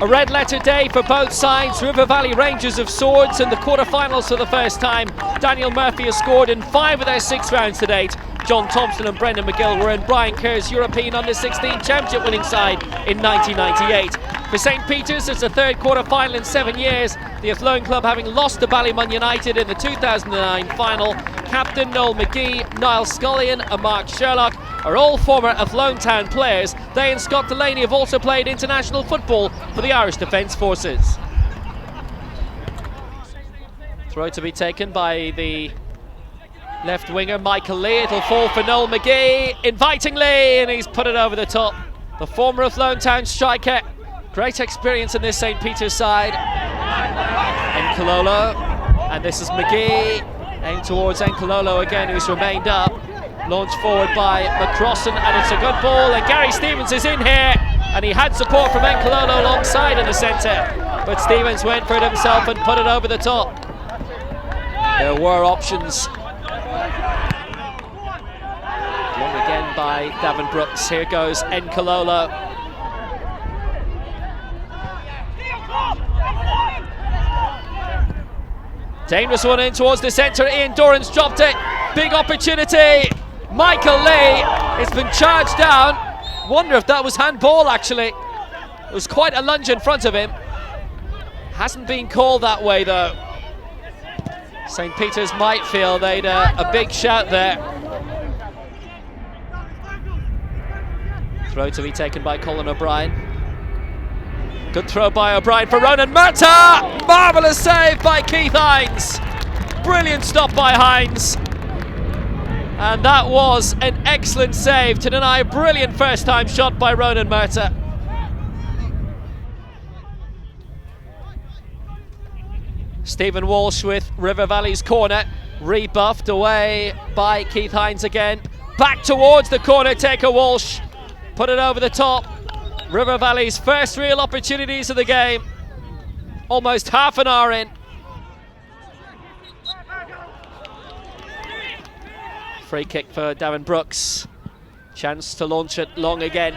A red letter day for both sides. Rivervalley Rangers of Swords in the quarterfinals for the first time. Daniel Murphy has scored in 5 of their 6 rounds to date. John Thompson and Brendan McGill were in Brian Kerr's European Under-16 Championship winning side in 1998. For St Peter's, it's the 3rd quarter-final in 7 years. The Athlone club having lost to Ballymun United in the 2009 final. Captain Noel McGee, Niall Scullion and Mark Sherlock are all former Athlone Town players. They and Scott Delaney have also played international football for the Irish Defence Forces. Throw to be taken by the left winger Michael Lee. It'll fall for Noel McGee invitingly, and he's put it over the top. The former Athlone Town striker, great experience in this St Peter's side. Encololo, and this is McGee, aimed towards Encololo again, who's remained up. Launched forward by McCrossan, and it's a good ball, and Gary Stevens is in here, and he had support from Encololo alongside in the centre, but Stevens went for it himself and put it over the top. There were options. Long again by Davin Brooks. Here goes Encololo. Dangerous one in towards the centre. Ian Doran's dropped it. Big opportunity. Michael Lee has been charged down. Wonder if that was handball actually. It was quite a lunge in front of him. Hasn't been called that way though. St Peter's might feel they'd a big shout there. Throw to be taken by Colin O'Brien. Good throw by O'Brien for Ronan Murtagh! Marvellous save by Keith Hines. Brilliant stop by Hines. And that was an excellent save to deny a brilliant first time shot by Ronan Murtagh. Stephen Walsh with Rivervalley's corner, rebuffed away by Keith Hines again. Back towards the corner taker Walsh, put it over the top. Rivervalley's first real opportunities of the game, almost half an hour in. Free kick for Davin Brooks, chance to launch it long again.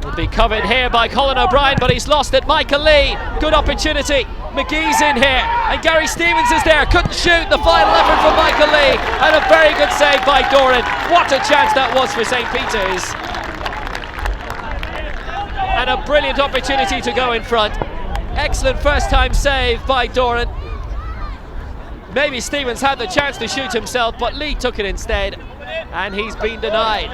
Will be covered here by Colin O'Brien, but he's lost it. Michael Lee, good opportunity. McGee's in here, and Gary Stevens is there. Couldn't shoot. The final effort for Michael Lee, and a very good save by Doran. What a chance that was for St Peter's. And a brilliant opportunity to go in front. Excellent first time save by Doran. Maybe Stevens had the chance to shoot himself, but Lee took it instead, and he's been denied.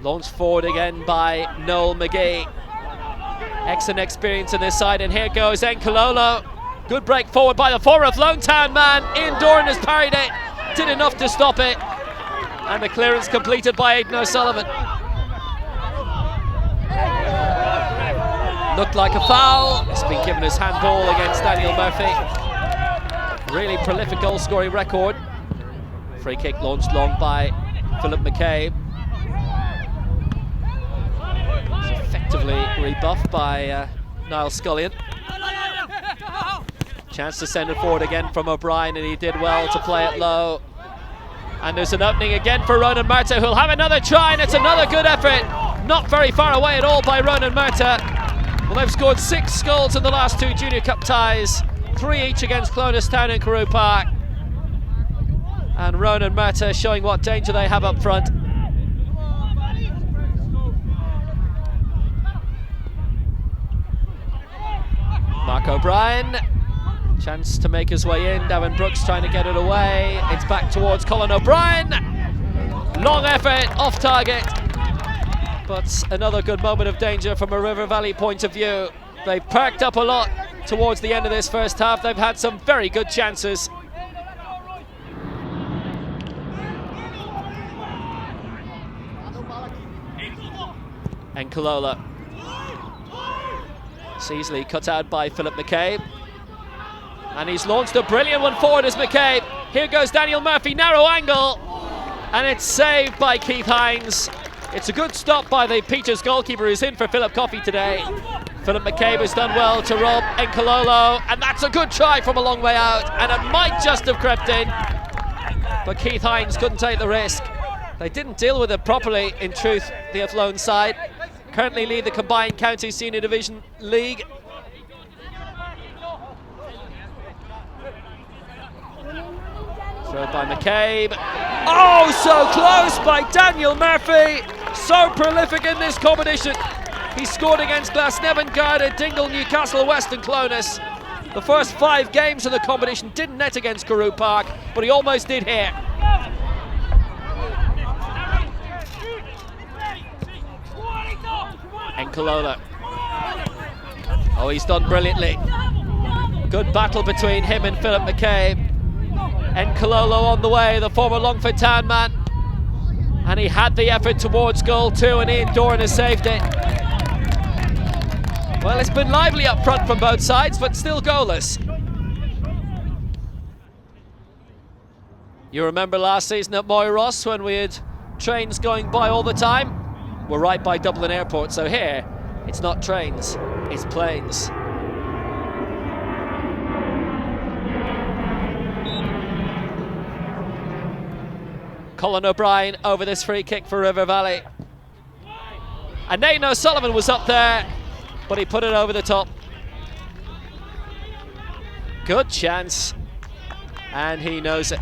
Launched forward again by Noel McGee. Excellent experience in this side, and here goes Encololo. Good break forward by the former Athlone Town man. Ian Doran has parried it, did enough to stop it, and the clearance completed by Aidan O'Sullivan. Looked like a foul. It's been given as handball against Daniel Murphy. Really prolific goal scoring record. Free kick launched long by Philip McCabe. Effectively rebuffed by Niall Scullion. Chance to send it forward again from O'Brien, and he did well to play it low. And there's an opening again for Ronan Murtagh, who'll have another try, and it's another good effort. Not very far away at all by Ronan Murtagh. Well, they've scored 6 goals in the last 2 Junior Cup ties, 3 each against Clonus Town and Carew Park. And Ronan Murtagh showing what danger they have up front. Mark O'Brien, chance to make his way in. Davin Brooks trying to get it away. It's back towards Colin O'Brien. Long effort, off target. But another good moment of danger from a Rivervalley point of view. They've perked up a lot towards the end of this first half. They've had some very good chances. Encololo. It's easily cut out by Philip McCabe. And he's launched a brilliant one forward as McCabe. Here goes Daniel Murphy, narrow angle. And it's saved by Keith Hines. It's a good stop by the Peters goalkeeper who's in for Philip Coffey today. Philip McCabe has done well to rob Encololo, and that's a good try from a long way out, and it might just have crept in. but Keith Hines couldn't take the risk. They didn't deal with it properly, in truth, the Athlone side. Currently lead the combined county senior division league. Throw by McCabe. Oh, so close by Daniel Murphy. So prolific in this competition. He scored against Glasnevin, Garda, Dingle, Newcastle, West and Clonus. The first 5 games of the competition didn't net against Carew Park, but he almost did here. Enkalola. Oh, he's done brilliantly. Good battle between him and Philip McCabe. Enkalola on the way, the former Longford Town man. And he had the effort towards goal too, and Ian Doran has saved it. Well, it's been lively up front from both sides, but still goalless. You remember last season at Moyross when we had trains going by all the time? We're right by Dublin Airport, so here it's not trains, it's planes. Colin O'Brien over this free kick for Rivervalley. And Nathan O'Sullivan was up there, but he put it over the top. Good chance, and he knows it.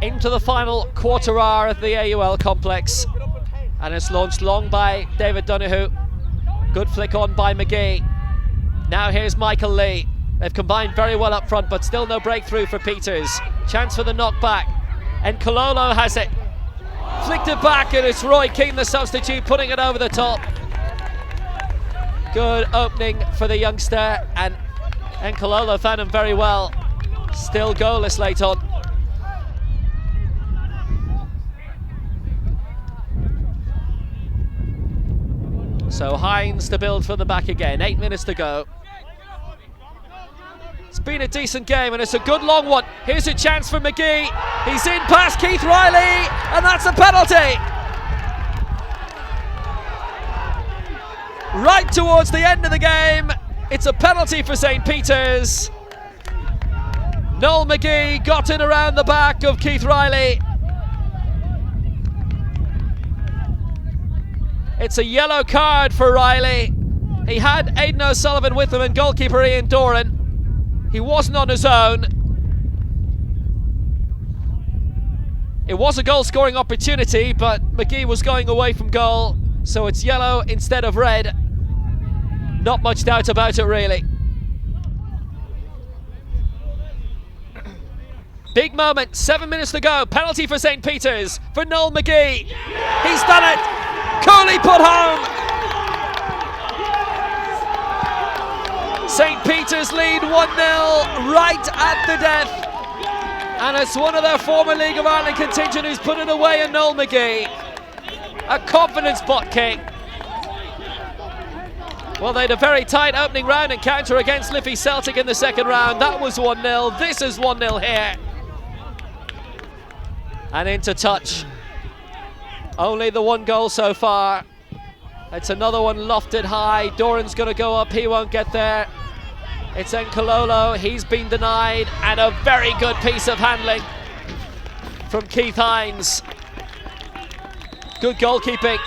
Into the final quarter hour of the AUL complex, and it's launched long by David Donoghue. Good flick on by McGee. Now here's Michael Lee. They've combined very well up front, but still no breakthrough for Peters. Chance for the knockback, and Cololo has it. Flicked it back, and it's Roy Keane, the substitute, putting it over the top. Good opening for the youngster, and Cololo found him very well. Still goalless late on. So Hines to build from the back again, 8 minutes to go. It's been a decent game and it's a good long one. Here's a chance for McGee. He's in past Keith Riley, and that's a penalty. Right towards the end of the game, it's a penalty for St. Peter's. Noel McGee got in around the back of Keith Riley. It's a yellow card for Riley. He had Aidan O'Sullivan with him and goalkeeper Ian Doran. He wasn't on his own. It was a goal-scoring opportunity, but McGee was going away from goal, so it's yellow instead of red. Not much doubt about it, really. Big moment, 7 minutes to go. Penalty for St. Peter's for Noel McGee. He's done it. Cooley put home. St. Peter's lead 1-0 right at the death. And it's one of their former League of Ireland contingent who's put it away, and Noel McGee. A confidence spot kick. Well, they had a very tight opening round encounter against Liffey Celtic in the second round. That was 1-0. This is 1-0 here. And into touch. Only the one goal so far. It's another one lofted high. Doran's going to go up. He won't get there. It's Nkololo. He's been denied. And a very good piece of handling from Keith Hines. Good goalkeeping.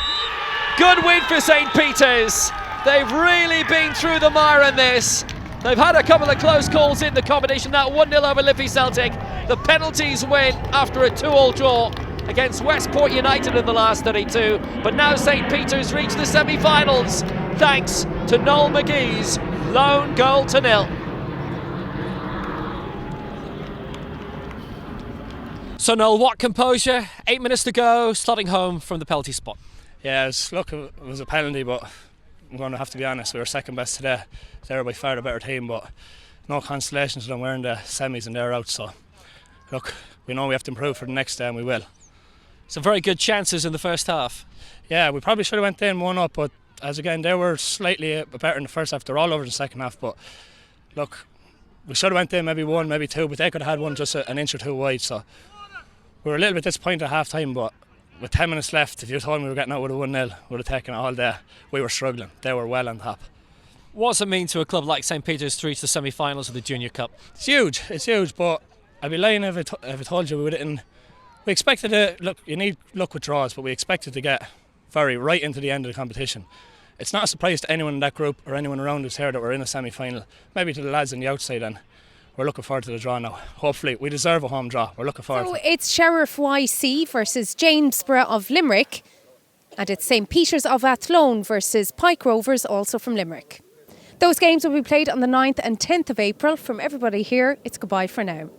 Good win for St. Peter's. They've really been through the mire in this. They've had a couple of close calls in the competition. That 1-0 over Liffey Celtic. The penalties win after a 2-2 draw against Westport United in the last 32. But now St. Peter's reach the semi-finals thanks to Noel McGee's lone goal to 0. So Noel, what composure? 8 minutes to go, slotting home from the penalty spot. Yeah, it was a penalty, but I'm going to have to be honest, we were second best today. They were by far the better team, but no consolation to them. We're in the semis and they're out, so look, we know we have to improve for the next day and we will. Some very good chances in the first half. Yeah, we probably should have went in 1-up, but as again, they were slightly better in the first half. They're all over in the second half, but look, we should have went in maybe 1, maybe 2, but they could have had one just an inch or two wide, so We were a little bit disappointed at half time, but with 10 minutes left, if you told me we were getting out with a 1-0, we would have taken it all day. We were struggling. They were well on top. What does it mean to a club like St Peter's to reach the semi-finals of the Junior Cup? It's huge, but I'd be lying if I told you we didn't. We expected to, look, you need luck with draws, but we expected to get right into the end of the competition. It's not a surprise to anyone in that group or anyone around us here that we're in a semi-final. Maybe to the lads on the outside, and we're looking forward to the draw now. Hopefully, we deserve a home draw. We're looking forward to it. So it's Sheriff YC versus Jamesborough of Limerick, and it's St Peter's of Athlone versus Pike Rovers, also from Limerick. Those games will be played on the 9th and 10th of April. From everybody here, it's goodbye for now.